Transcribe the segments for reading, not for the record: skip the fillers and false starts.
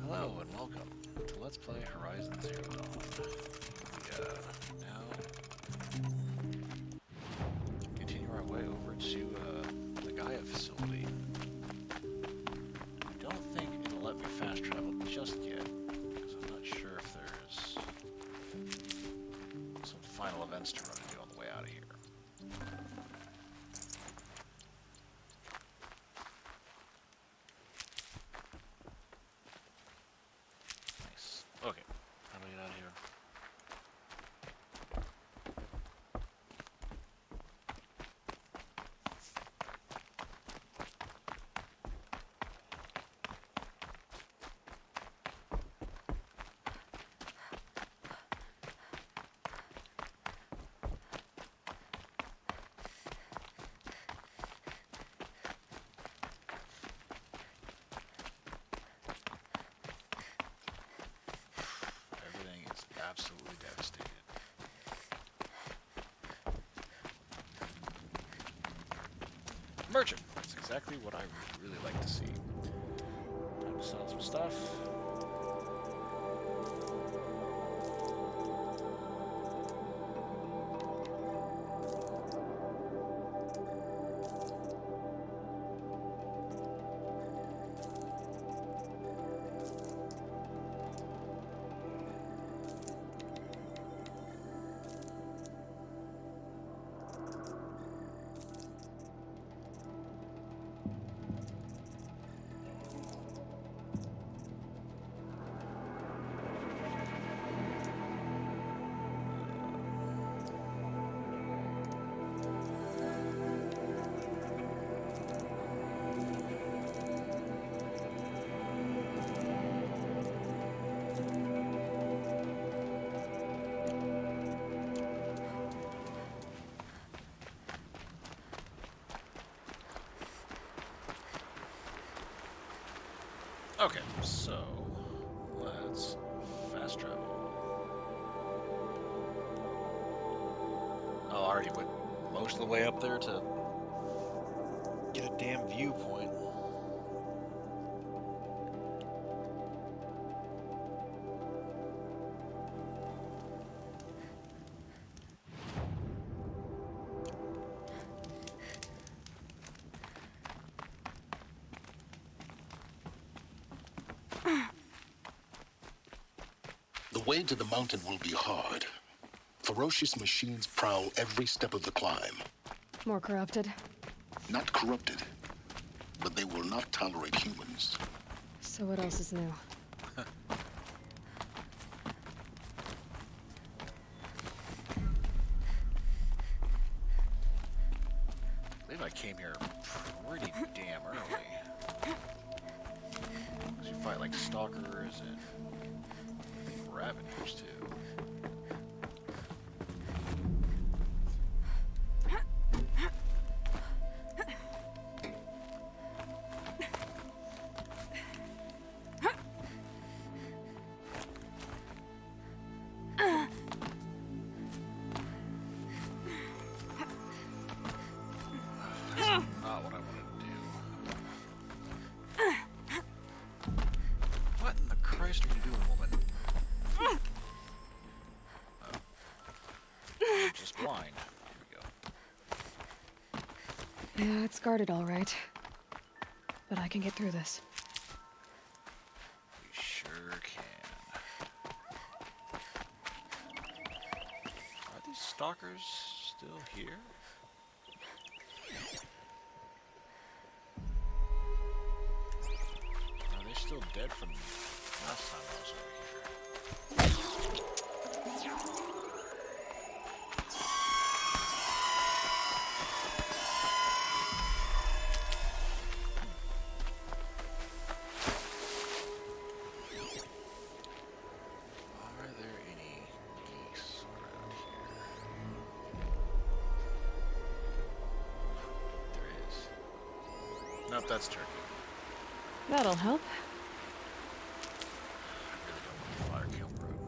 Hello and welcome to Let's Play Horizon Zero Dawn. We now continue our way over to the Gaia facility. I don't think it'll let me fast travel just yet, because I'm not sure if there's some final events to run into on the way out of here. Nice. Okay, how do I get out of here? Everything is absolutely devastated. Merchant! That's exactly what I would really like to see. Time to sell some stuff. Okay, so let's fast travel. Oh, I already went most of the way up there to get a damn viewpoint. The way to the mountain will be hard. Ferocious machines prowl every step of the climb. More corrupted. Not corrupted, but they will not tolerate humans. So what else is new? I believe I came here pretty damn early. 'Cause you fight like stalkers and ravagers too. That's not what I wanted to do. What in the Christ are you doing, woman? Oh. I'm just blind. Here we go. Yeah, it's guarded all right. But I can get through this. We sure can. Are these stalkers still here? Are they still dead from last time I was over here? Are there any geese around here? There is. Nope, that's turkey. That'll help. I really don't want the fire kill room.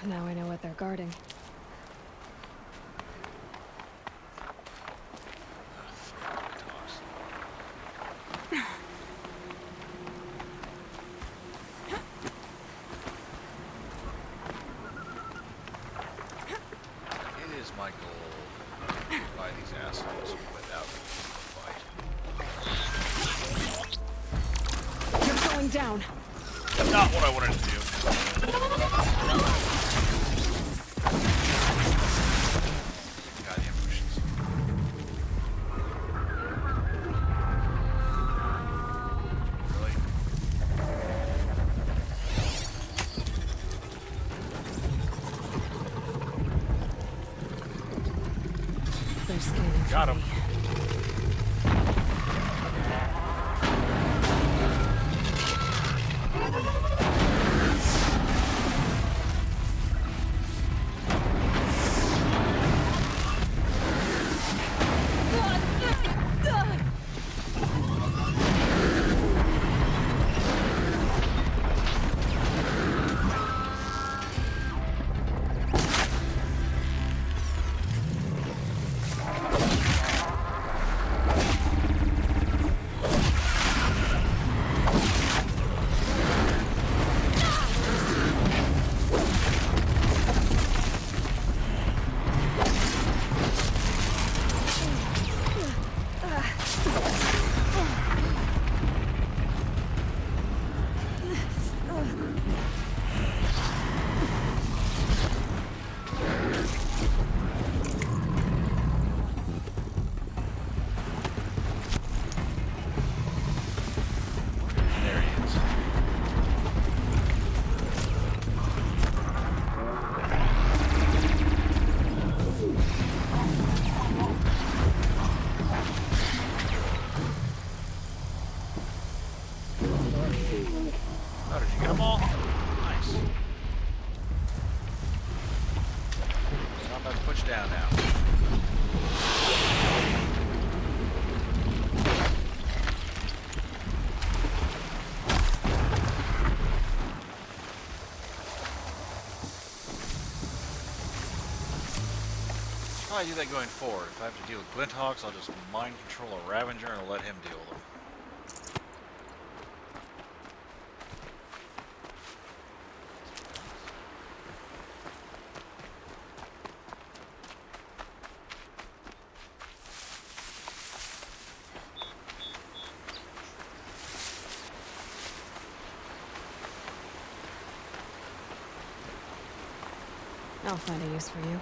Now I know what they're guarding. It is my goal to buy these assholes without a fight. You're going down. Not what I wanted to do. Goddamn bushes. Really? They're scanning. Got him. There he is. Oh, did you get them all? Nice. So I'm about to push down now. I'll probably do that going forward. If I have to deal with Glinthawks, I'll just mind control a Ravager and let him deal with them. I'll find a use for you.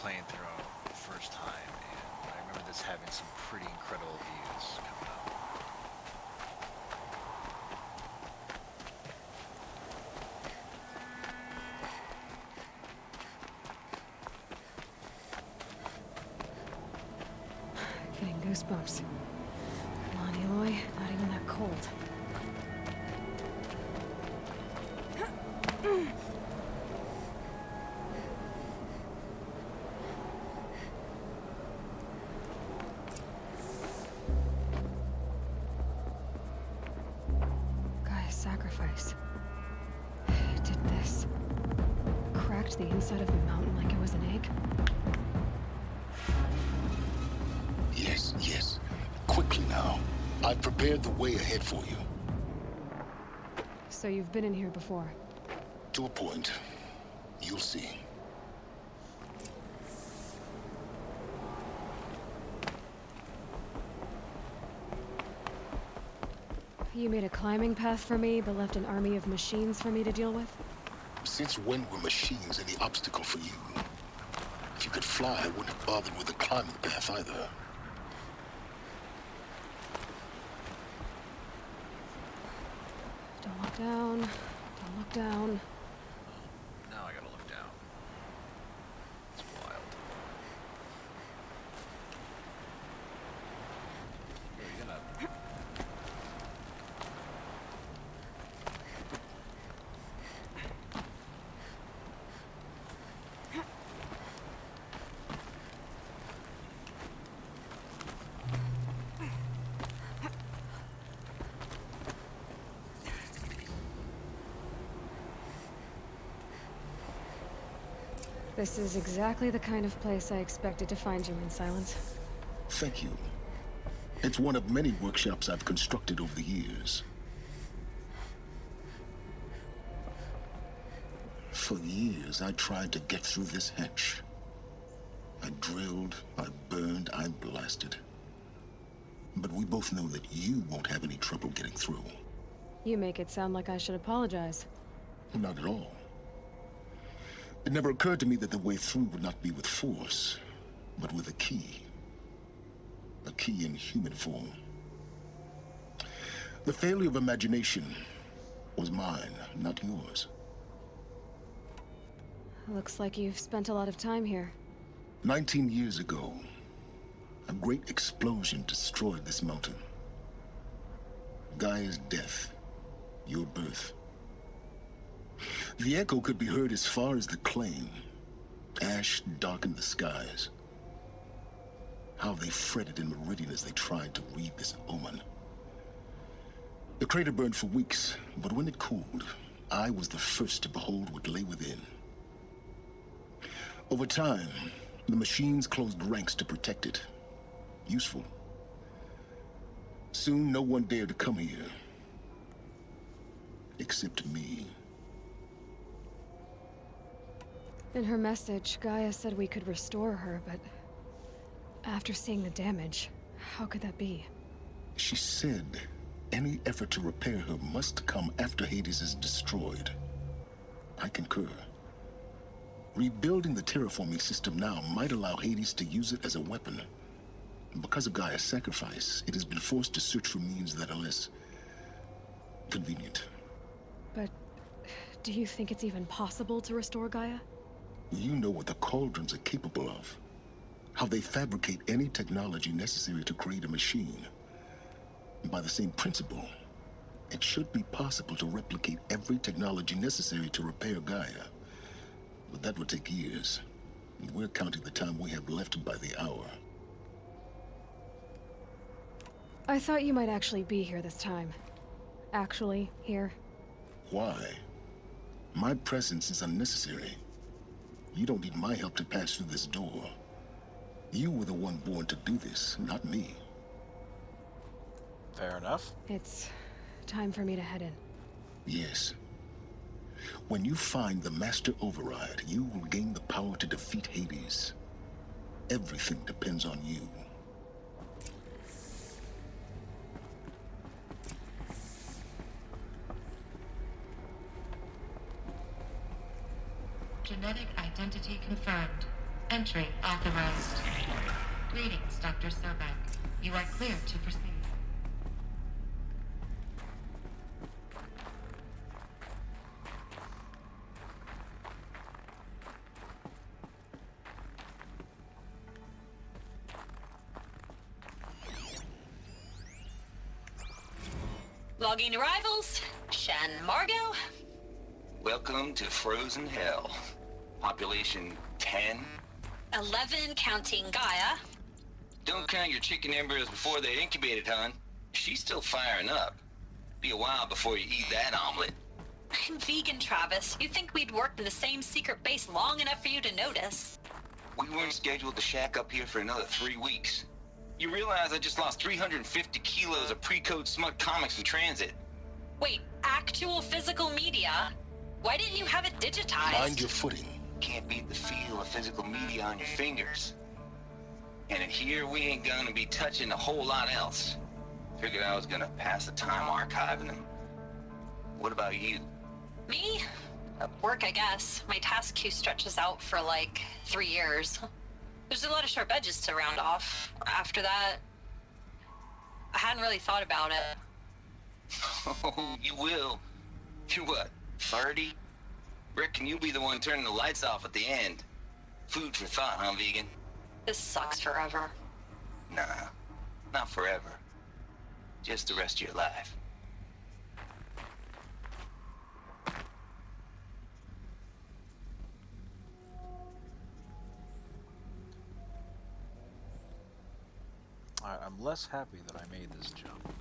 Playing through the first time, and I remember this having some pretty incredible views coming up. Getting goosebumps. Come on, Eloy. Not even that cold. Gaia's sacrifice. It did this. Cracked the inside of the mountain like it was an egg. Yes, yes. Quickly now. I've prepared the way ahead for you. So you've been in here before? To a point. You'll see. You made a climbing path for me, but left an army of machines for me to deal with? Since when were machines any obstacle for you? If you could fly, I wouldn't have bothered with the climbing path either. Don't look down. Don't look down. Now I gotta look down. It's wild. Here, you gonna... This is exactly the kind of place I expected to find you in, Silence. Thank you. It's one of many workshops I've constructed over the years. For years, I tried to get through this hatch. I drilled, I burned, I blasted. But we both know that you won't have any trouble getting through. You make it sound like I should apologize. Not at all. It never occurred to me that the way through would not be with force, but with a key. A key in human form. The failure of imagination was mine, not yours. Looks like you've spent a lot of time here. 19 years ago, a great explosion destroyed this mountain. Gaia's death, your birth. The echo could be heard as far as the claim. Ash darkened the skies. How they fretted in meridian as they tried to read this omen. The crater burned for weeks, but when it cooled, I was the first to behold what lay within. Over time, the machines closed ranks to protect it. Useful. Soon, no one dared to come here. Except me. In her message, Gaia said we could restore her, but... after seeing the damage, how could that be? She said any effort to repair her must come after Hades is destroyed. I concur. Rebuilding the terraforming system now might allow Hades to use it as a weapon. Because of Gaia's sacrifice, it has been forced to search for means that are less convenient. But do you think it's even possible to restore Gaia? You know what the Cauldrons are capable of. How they fabricate any technology necessary to create a machine. By the same principle, it should be possible to replicate every technology necessary to repair Gaia. But that would take years. And we're counting the time we have left by the hour. I thought you might actually be here this time. Actually, here. Why? My presence is unnecessary. You don't need my help to pass through this door. You were the one born to do this, not me. Fair enough. It's time for me to head in. Yes. When you find the Master Override, you will gain the power to defeat Hades. Everything depends on you. Genetic identity confirmed. Entry authorized. Greetings, Dr. Sobek. You are cleared to proceed. Logging arrivals. Shan Margot. Welcome to Frozen Hell. Population 10. 11 counting Gaia. Don't count your chicken embryos before they're incubated, hon. She's still firing up. Be a while before you eat that omelet. I'm vegan, Travis. You'd think we'd worked in the same secret base long enough for you to notice. We weren't scheduled to shack up here for another 3 weeks. You realize I just lost 350 kilos of pre-code smug comics in transit. Wait, actual physical media? Why didn't you have it digitized? Mind your footing. Can't beat the feel of physical media on your fingers. And in here, we ain't gonna be touching a whole lot else. Figured I was gonna pass the time archiving them. What about you? Me? Work, I guess. My task queue stretches out for like 3 years. There's a lot of sharp edges to round off. After that, I hadn't really thought about it. Oh, you will. You're what, 30? Reckon you'll be the one turning the lights off at the end. Food for thought, huh, vegan? This sucks forever. Nah, not forever. Just the rest of your life. Alright, I'm less happy that I made this jump.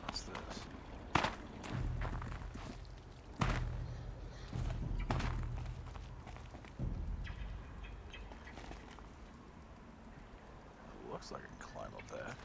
What's this? Looks like I can climb up that.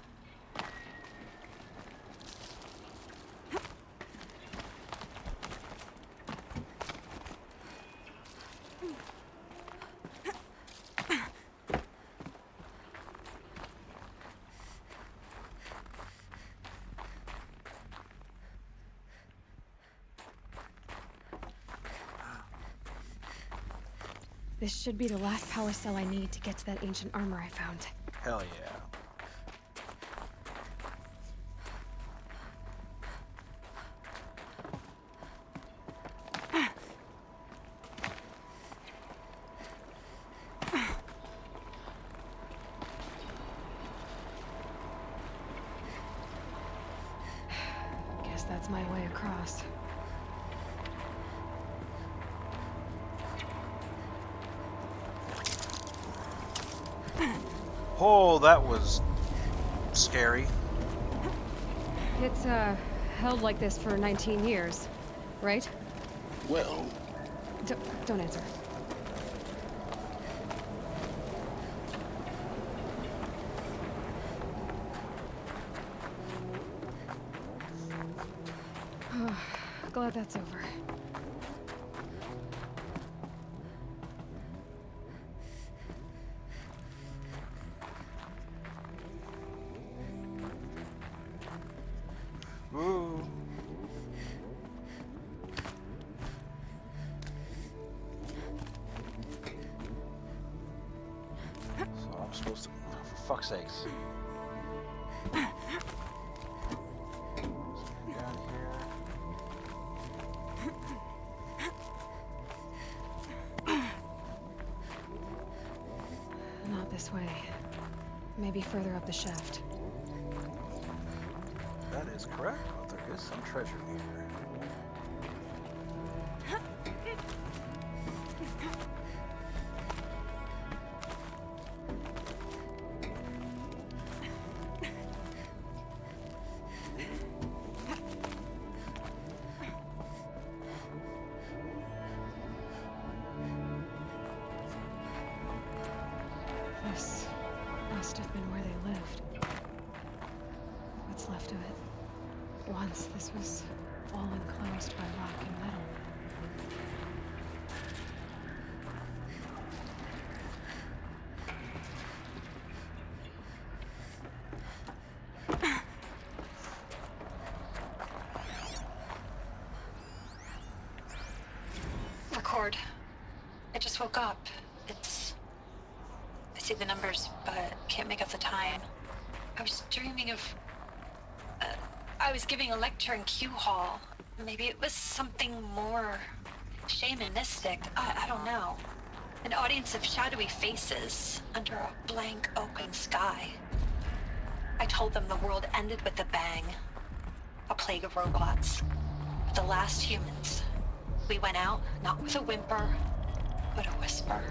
This should be the last power cell I need to get to that ancient armor I found. Hell yeah. Guess that's my way across. Oh, that was scary. It's, held like this for 19 years, right? Well, Don't answer. Glad that's over. Ooh. So I'm supposed to, for fuck's sakes. Down here. Not this way. Maybe further up the shaft. That is correct, but there is some treasure here. This must have been where they lived. What's left of it. Once this was all enclosed by rock and metal. just woke up. I see the numbers, but can't make out the time. I was dreaming of... I was giving a lecture in Q Hall. Maybe it was something more shamanistic. I don't know. An audience of shadowy faces under a blank open sky. I told them the world ended with a bang. A plague of robots. The last humans. We went out, not with a whimper, but a whisper.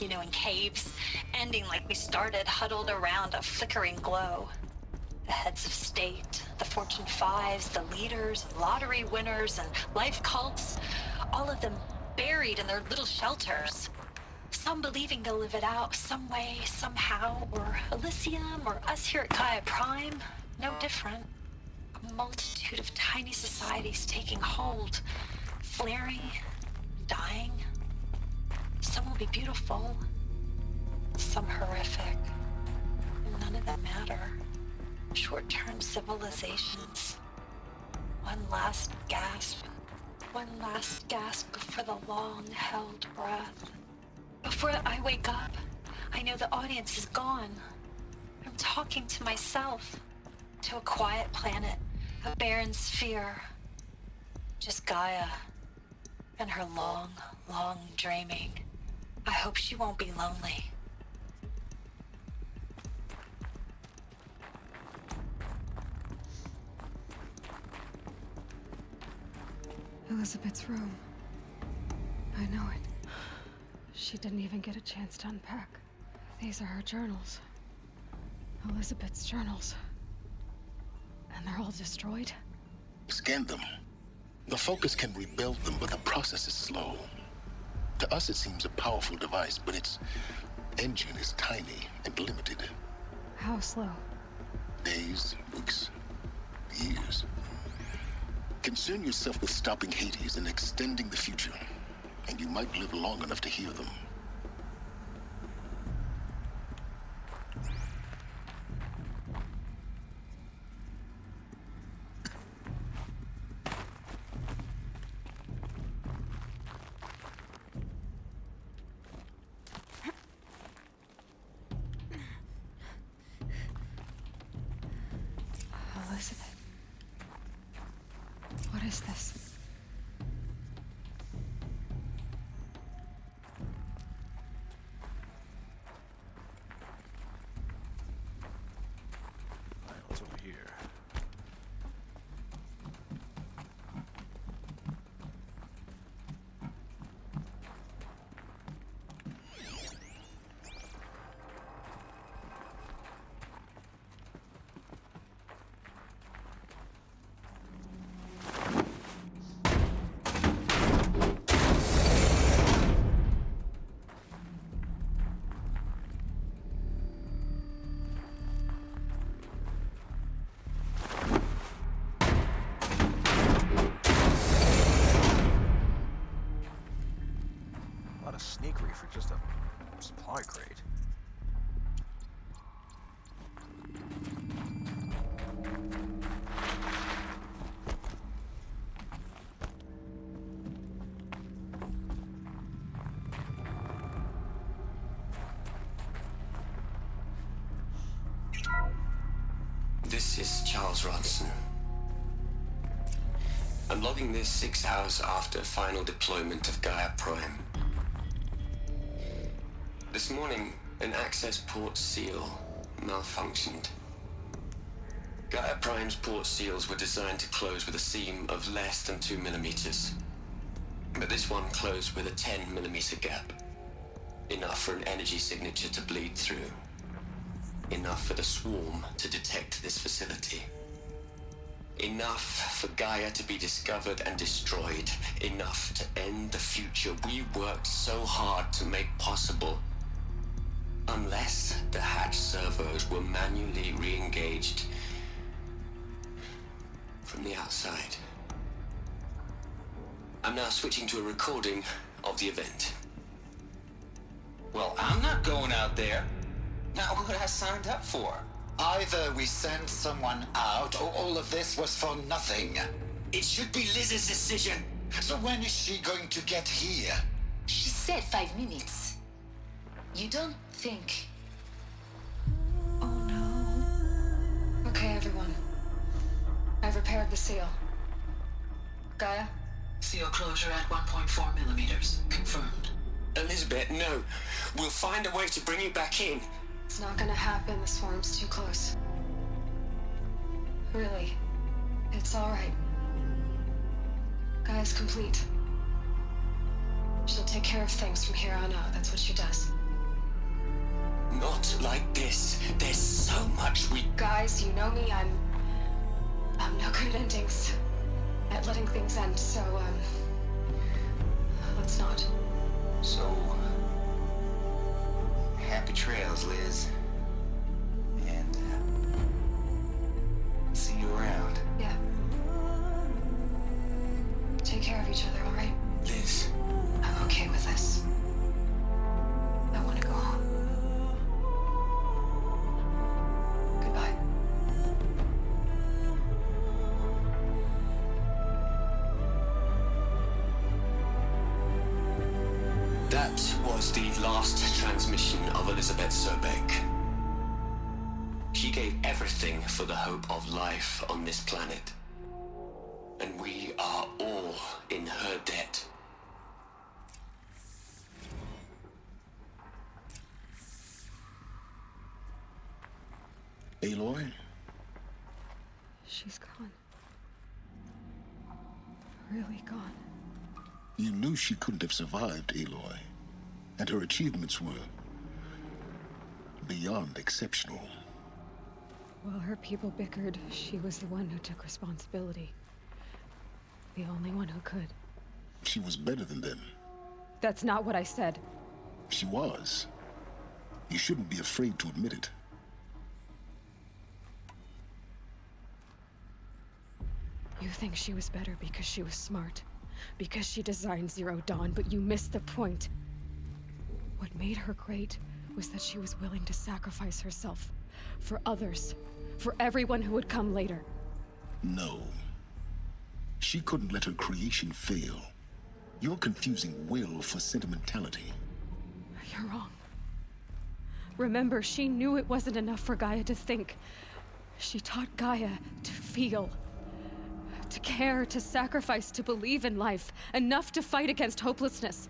You know, in caves, ending like we started, huddled around a flickering glow. The heads of state, the Fortune 5s, the leaders, lottery winners, and life cults, all of them buried in their little shelters. Some believing they'll live it out some way, somehow, or Elysium, or us here at Gaia Prime, no different. A multitude of tiny societies taking hold, flaring, dying. Some will be beautiful, some horrific. None of them matter. Short-term civilizations. One last gasp before the long-held breath. Before I wake up, I know the audience is gone. I'm talking to myself, to a quiet planet, a barren sphere. Just Gaia and her long, long dreaming. I hope she won't be lonely. Elisabet's room. I know it. She didn't even get a chance to unpack. These are her journals. Elisabet's journals. And they're all destroyed? Scan them. The Focus can rebuild them, but the process is slow. To us, it seems a powerful device, but its engine is tiny and limited. How slow? Days, weeks, years. Concern yourself with stopping Hades and extending the future, and you might live long enough to hear them. Elisabet. What is this? Alright, what's over here? A lot of sneakery for just a supply crate. This is Charles Ronson. I'm logging this 6 hours after final deployment of Gaia Prime. This morning, an access port seal malfunctioned. Gaia Prime's port seals were designed to close with a seam of less than 2 millimeters. But this one closed with a 10 millimeter gap. Enough for an energy signature to bleed through. Enough for the swarm to detect this facility. Enough for Gaia to be discovered and destroyed. Enough to end the future we worked so hard to make possible. Unless the hatch servos were manually re-engaged from the outside. I'm now switching to a recording of the event. Well, I'm not going out there. Not what I signed up for. Either we send someone out, or all of this was for nothing. It should be Liz's decision. So when is she going to get here? She said 5 minutes. You don't think... Oh no. Okay, everyone. I've repaired the seal. Gaia? Seal closure at 1.4 millimeters. Confirmed. Elisabet, no. We'll find a way to bring you back in. It's not gonna happen. The swarm's too close. Really. It's alright. Gaia's complete. She'll take care of things from here on out. That's what she does. Not like this. There's so much we... Guys, you know me. I'm no good at endings. At letting things end, so, let's not. So, happy trails, Liz. And, see you around. Yeah. Take care of each other, alright? Liz. I'm okay with this. I want to go home. Goodbye. That was the last transmission of Elisabet Sobek. She gave everything for the hope of life on this planet. And we are all in her debt. Aloy? She's gone. Really gone. You knew she couldn't have survived, Aloy. And her achievements were beyond exceptional. While her people bickered, she was the one who took responsibility. The only one who could. She was better than them. That's not what I said. She was. You shouldn't be afraid to admit it. You think she was better because she was smart. Because she designed Zero Dawn, but you missed the point. What made her great was that she was willing to sacrifice herself. For others. For everyone who would come later. No. She couldn't let her creation fail. You're confusing will for sentimentality. You're wrong. Remember, she knew it wasn't enough for Gaia to think. She taught Gaia to feel. To care, to sacrifice, to believe in life. Enough to fight against hopelessness.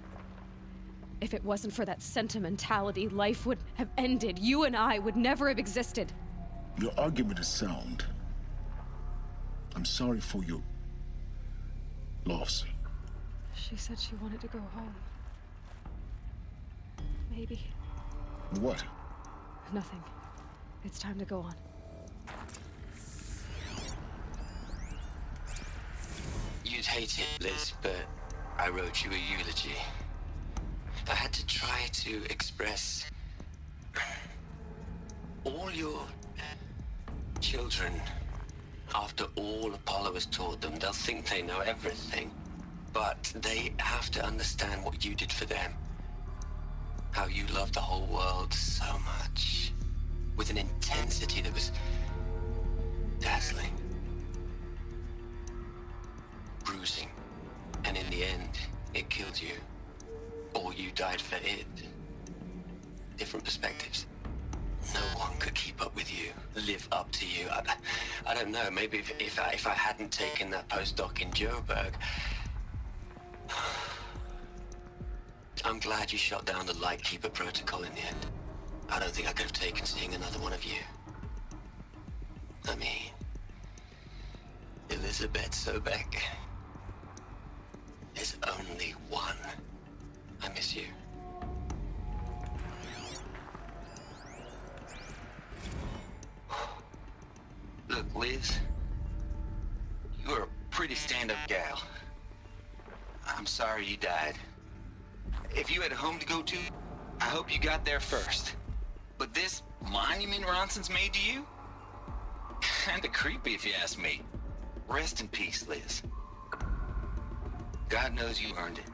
If it wasn't for that sentimentality, life would have ended. You and I would never have existed. Your argument is sound. I'm sorry for your loss. She said she wanted to go home. Maybe. What? Nothing. It's time to go on. You'd hate it, Liz, but I wrote you a eulogy. I had to try to express all your children. After all Apollo has taught them, they'll think they know everything. But they have to understand what you did for them. How you loved the whole world so much. With an intensity that was dazzling. Bruising. And in the end, it killed you. Or you died for it. Different perspectives. No one could keep up with you, live up to you. I don't know, maybe if I hadn't taken that postdoc in Joburg. I'm glad you shot down the Lightkeeper protocol in the end. I don't think I could have taken seeing another one of you. I mean, Elisabet Sobek. There's only one. I miss you. Look, Liz, you were a pretty stand-up gal. I'm sorry you died. If you had a home to go to, I hope you got there first. But this monument Ronson's made to you? Kinda creepy if you ask me. Rest in peace, Liz. God knows you earned it.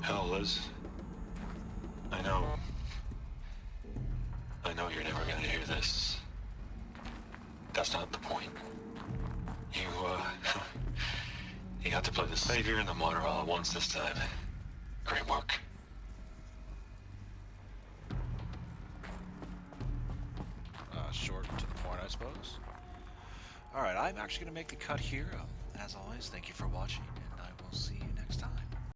Hell, Liz. I know you're never gonna hear this. That's not the point. You got the severe in the motor all at once this time. Great work. Short to the point, I suppose. Alright, I'm actually going to make the cut here. As always, thank you for watching, and I will see you next time.